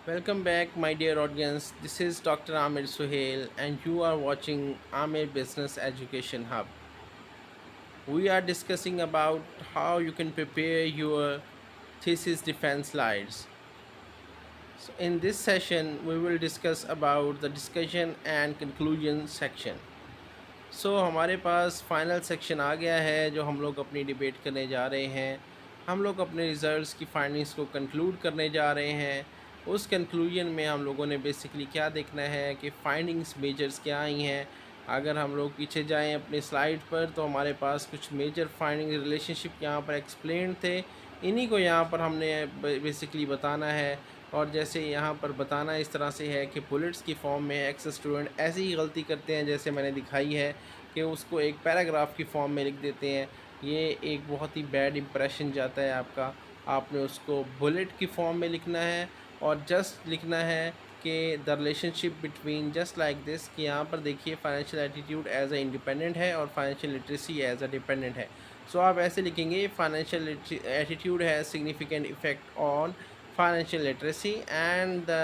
Welcome back, my dear audience. This is Dr. Amir Suhail, and you are watching Amir Business Education Hub. We are discussing about how you can prepare your thesis defense slides. So, in this session, we will discuss about the discussion and conclusion section. हमारे पास final section आ गया है जो हम लोग अपनी debate करने जा रहे हैं। हम लोग अपने रिजल्ट्स की फाइंडिंग्स को कंक्लूड करने जा रहे हैं। उस कंक्लूजन में हम लोगों ने बेसिकली क्या देखना है कि फाइंडिंग्स मेजर्स क्या आई हैं। अगर हम लोग पीछे जाएं अपने स्लाइड पर तो हमारे पास कुछ मेजर फाइंडिंग रिलेशनशिप यहाँ पर एक्सप्लेन थे। इन्हीं को यहाँ पर हमने बेसिकली बताना है। और जैसे यहाँ पर बताना इस तरह से है कि बुलेट्स की फॉर्म में एक्स स्टूडेंट ऐसी ही गलती करते हैं जैसे मैंने दिखाई है कि उसको एक पैराग्राफ की फॉर्म में लिख देते हैं। ये एक बहुत ही बैड इंप्रेशन जाता है आपका। आपने उसको बुलेट की फॉर्म में लिखना है और जस्ट लिखना है कि the relationship between just like this कि यहाँ पर देखिए financial attitude as a independent है और financial literacy as a dependent है। सो आप ऐसे लिखेंगे financial attitude has significant effect on financial literacy and the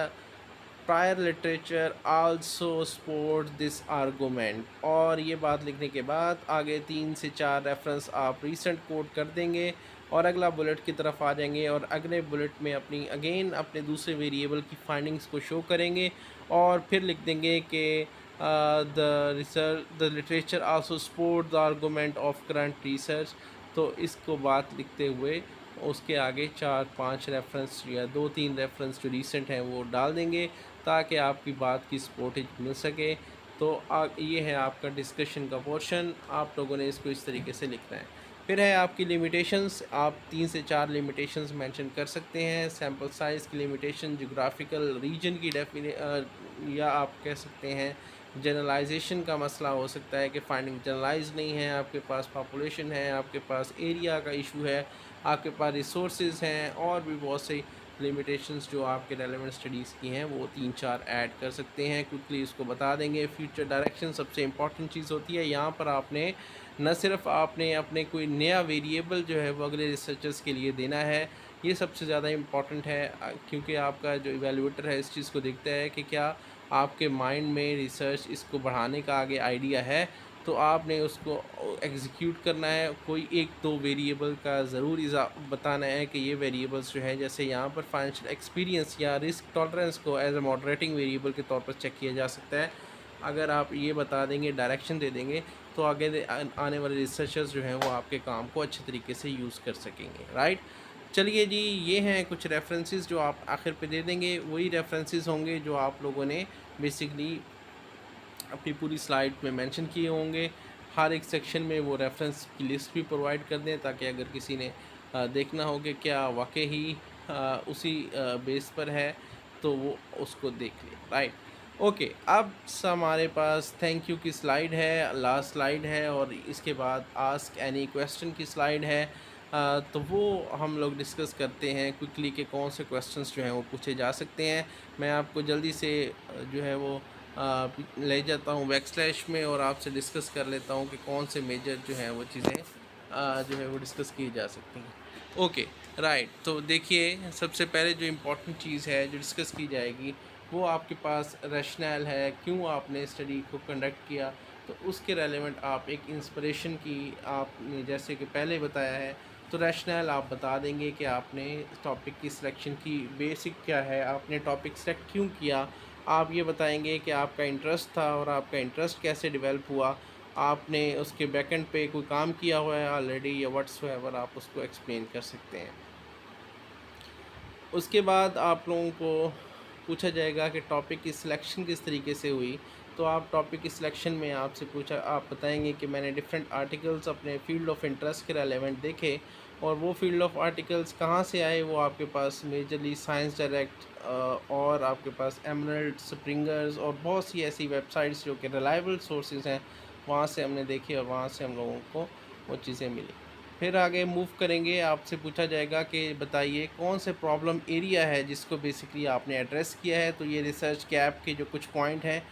prior literature also support this argument. और ये बात लिखने के बाद आगे 3 से 4 रेफरेंस आप रीसेंट कोट कर देंगे और अगला बुलेट की तरफ आ जाएंगे और अगले बुलेट में अपनी अगेन अपने दूसरे वेरिएबल की फाइंडिंग्स को शो करेंगे और फिर लिख देंगे कि the literature also support the argument of current research. तो इसको बात लिखते हुए उसके आगे 4-5 रेफरेंस या 2-3 रेफरेंस जो रीसेंट हैं वो डाल देंगे ताकि आपकी बात की सपोर्टेज मिल सके। तो ये है आपका डिस्कशन का पोर्शन। आप लोगों ने इसको इस तरीके से लिखना है। फिर है आपकी लिमिटेशंस। आप 3 से 4 लिमिटेशंस मेंशन कर सकते हैं। सैम्पल साइज़ की लिमिटेशन, जोग्राफिकल रीजन की या आप कह सकते हैं जनरलाइजेशन का मसला हो सकता है कि फाइंडिंग जनरलाइज नहीं है, आपके पास पॉपुलेशन है, आपके पास एरिया का इशू है, आपके पास रिसोर्सेज हैं और भी बहुत सी लिमिटेशंस जो आपके रेलेवेंट स्टडीज़ की हैं वो 3-4 ऐड कर सकते हैं। क्विकली इसको बता देंगे। फ्यूचर डायरेक्शन सबसे इम्पॉर्टेंट चीज़ होती है। यहाँ पर आपने न सिर्फ आपने अपने कोई नया वेरिएबल जो है वो अगले रिसर्चर्स के लिए देना है, ये सबसे ज़्यादा इम्पॉर्टेंट है क्योंकि आपका जो इवेलुएटर है इस चीज़ को देखता है कि क्या आपके माइंड में रिसर्च इसको बढ़ाने का आगे आइडिया है। तो आपने उसको एग्जीक्यूट करना है। कोई 1-2 वेरिएबल का ज़रूर बताना है कि ये वेरिएबल्स जो है जैसे यहाँ पर फाइनेंशियल एक्सपीरियंस या रिस्क टॉलरेंस को एज अ मॉडरेटिंग वेरिएबल के तौर पर चेक किया जा सकता है। अगर आप ये बता देंगे, डायरेक्शन दे देंगे तो आगे आने वाले रिसर्चर्स जो हैं वो आपके काम को अच्छे तरीके से यूज़ कर सकेंगे। राइट। चलिए जी, ये हैं कुछ रेफरेंसेस जो आप आखिर पे दे देंगे। वही रेफरेंसेस होंगे जो आप लोगों ने बेसिकली अपनी पूरी स्लाइड में मेंशन किए होंगे। हर एक सेक्शन में वो रेफरेंस की लिस्ट भी प्रोवाइड कर दें ताकि अगर किसी ने देखना हो कि क्या वाकई ही उसी बेस पर है तो वो उसको देख ले। राइट। ओके, अब हमारे पास थैंक यू की स्लाइड है, लास्ट स्लाइड है और इसके बाद आस्क एनी क्वेश्चन की स्लाइड है। तो वो हम लोग डिस्कस करते हैं क्विकली कि कौन से क्वेश्चंस जो हैं वो पूछे जा सकते हैं। मैं आपको जल्दी से जो है वो ले जाता हूँ बैकस्लैश में और आपसे डिस्कस कर लेता हूँ कि कौन से मेजर जो हैं वो चीज़ें जो है वो डिस्कस की जा सकती हैं। Okay, right. तो देखिए, सबसे पहले जो इम्पोर्टेंट चीज़ है जो डिस्कस की जाएगी वो आपके पास रैशनल है, क्यों आपने स्टडी को कंडक्ट किया। तो उसके रेलेवेंट आप एक इंस्पिरेशन की आपने जैसे कि पहले बताया है तो रैशनल आप बता देंगे कि आपने टॉपिक की सिलेक्शन की बेसिक क्या है, आपने टॉपिक सेलेक्ट क्यों किया। आप ये बताएंगे कि आपका इंटरेस्ट था और आपका इंटरेस्ट कैसे डेवलप हुआ, आपने उसके बैकएंड पे कोई काम किया हुआ है ऑलरेडी या व्हाट्सएवर, आप उसको एक्सप्लेन कर सकते हैं। उसके बाद आप लोगों को पूछा जाएगा कि टॉपिक की सिलेक्शन किस तरीके से हुई। तो आप टॉपिक की सिलेक्शन में आपसे पूछा, आप बताएंगे कि मैंने डिफरेंट आर्टिकल्स अपने फील्ड ऑफ इंटरेस्ट के रेलेवेंट देखे और वो फील्ड ऑफ आर्टिकल्स कहाँ से आए। वो आपके पास मेजरली साइंस डायरेक्ट और आपके पास एमरल्ड, स्प्रिंगर्स और बहुत सी ऐसी वेबसाइट्स जो कि रिलायबल सोर्सेज हैं, वहाँ से हमने देखे और वहाँ से हम लोगों को वो चीज़ें मिली। फिर आगे मूव करेंगे, आपसे पूछा जाएगा कि बताइए कौन से प्रॉब्लम एरिया है जिसको बेसिकली आपने एड्रेस किया है। तो ये रिसर्च गैप के जो कुछ पॉइंट हैं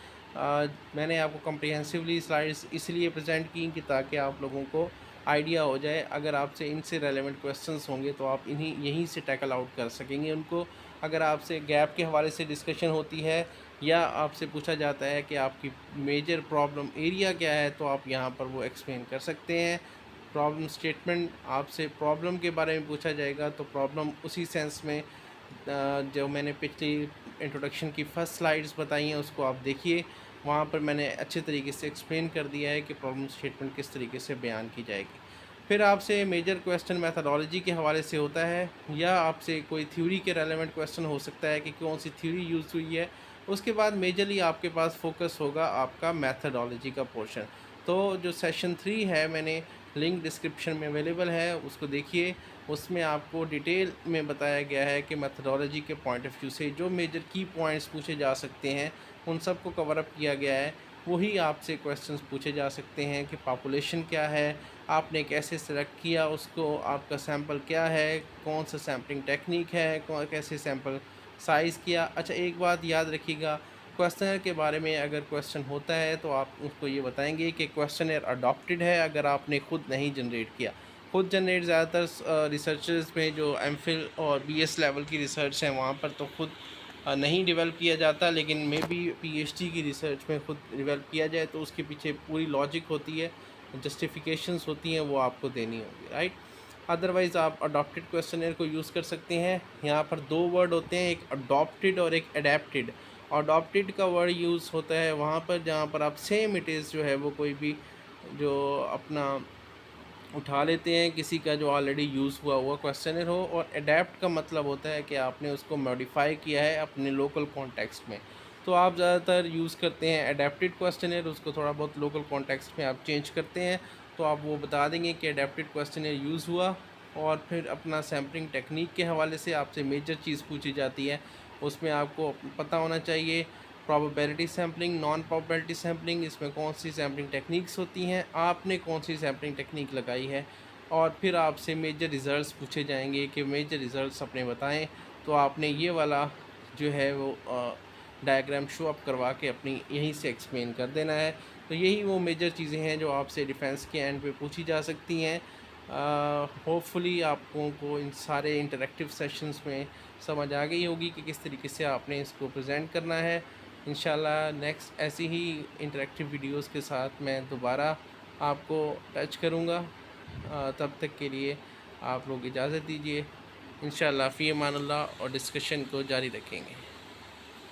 मैंने आपको कम्प्रिहेंसिवली स्लाइड्स इसलिए प्रेजेंट की कि ताकि आप लोगों को आइडिया हो जाए। अगर आपसे इनसे रेलेवेंट क्वेश्चंस होंगे तो आप इन्हीं यहीं से टैकल आउट कर सकेंगे उनको। अगर आपसे गैप के हवाले से डिस्कशन होती है या आपसे पूछा जाता है कि आपकी मेजर प्रॉब्लम एरिया क्या है, तो आप यहाँ पर वो एक्सप्लेन कर सकते हैं। प्रॉब्लम स्टेटमेंट, आपसे प्रॉब्लम के बारे में पूछा जाएगा तो प्रॉब्लम उसी सेंस में जो मैंने पिछली इंट्रोडक्शन की फ़र्स्ट स्लाइड्स बताई हैं उसको आप देखिए, वहाँ पर मैंने अच्छे तरीके से एक्सप्लेन कर दिया है कि प्रॉब्लम स्टेटमेंट किस तरीके से बयान की जाएगी। फिर आपसे मेजर क्वेश्चन मेथडोलॉजी के हवाले से होता है या आपसे कोई थ्योरी के रेलेवेंट क्वेश्चन हो सकता है कि कौन सी थ्योरी यूज़ हुई है। उसके बाद मेजरली आपके पास फोकस होगा आपका मेथडोलॉजी का पोर्शन। तो जो सेशन 3 है, मैंने लिंक डिस्क्रिप्शन में अवेलेबल है, उसको देखिए। उसमें आपको डिटेल में बताया गया है कि मेथडोलॉजी के पॉइंट ऑफ व्यू से जो मेजर की पॉइंट्स पूछे जा सकते हैं उन सब को कवर अप किया गया है। वही आपसे क्वेश्चंस पूछे जा सकते हैं कि पॉपुलेशन क्या है, आपने कैसे सेलेक्ट किया उसको, आपका सैंपल क्या है, कौन सा सैम्पलिंग टेक्निक है, कैसे सैंपल साइज़ किया। अच्छा, एक बात याद रखिएगा, क्वेश्चनर के बारे में अगर क्वेश्चन होता है तो आप उसको ये बताएंगे कि क्वेश्चनर अडॉप्टेड है, अगर आपने खुद नहीं जनरेट किया। खुद जनरेट ज़्यादातर रिसर्चर्स में जो एमफिल और बीएस लेवल की रिसर्च है वहाँ पर तो खुद नहीं डेवलप किया जाता, लेकिन मे बी पीएचडी की रिसर्च में खुद डेवलप किया जाए तो उसके पीछे पूरी लॉजिक होती है, जस्टिफिकेशंस होती हैं, वो आपको देनी होगी, राइट। अदरवाइज़ आप अडॉप्टेड क्वेश्चनर को यूज़ कर सकते हैं। यहाँ पर दो वर्ड होते हैं, एक अडॉप्टेड और एक अडेप्टेड। अडॉप्टेड का वर्ड यूज़ होता है वहाँ पर जहाँ पर आप सेम इट इज़ जो है वो कोई भी जो अपना उठा लेते हैं किसी का जो ऑलरेडी यूज़ हुआ क्वेश्चनर हो, और अडेप्ट का मतलब होता है कि आपने उसको मॉडिफाई किया है अपने लोकल कॉन्टेक्स्ट में। तो आप ज़्यादातर यूज़ करते हैं अडेप्टेड क्वेश्चनर, उसको थोड़ा बहुत लोकल कॉन्टेक्स्ट में आप चेंज करते हैं, तो आप वो बता देंगे कि अडेप्टेड क्वेश्चनर यूज़ हुआ। और फिर अपना सैम्पलिंग टेक्निक के हवाले से आपसे मेजर चीज़ पूछी जाती है, उसमें आपको पता होना चाहिए probability sampling, non probability sampling, इसमें कौन सी सैम्पलिंग टेक्निक्स होती हैं, आपने कौन सी सैम्पलिंग टेक्निक लगाई है। और फिर आपसे मेजर रिज़ल्ट्स पूछे जाएंगे कि मेजर रिज़ल्ट्स अपने बताएं, तो आपने ये वाला जो है वो डायग्राम शो अप करवा के अपनी यहीं से एक्सप्लेन कर देना है। तो यही वो मेजर चीज़ें हैं जो आपसे डिफेंस के एंड पे पूछी जा सकती हैं। होपफुली आपको को इन सारे इंटरेक्टिव सेशंस में समझ आ गई होगी कि किस तरीके से आपने इसको प्रेजेंट करना है। इंशाल्लाह नेक्स्ट ऐसी ही इंटरेक्टिव वीडियोस के साथ मैं दोबारा आपको टच करूँगा। तब तक के लिए आप लोग इजाज़त दीजिए। इंशाल्लाह फ़ी अमान अल्लाह, और डिस्कशन को जारी रखेंगे।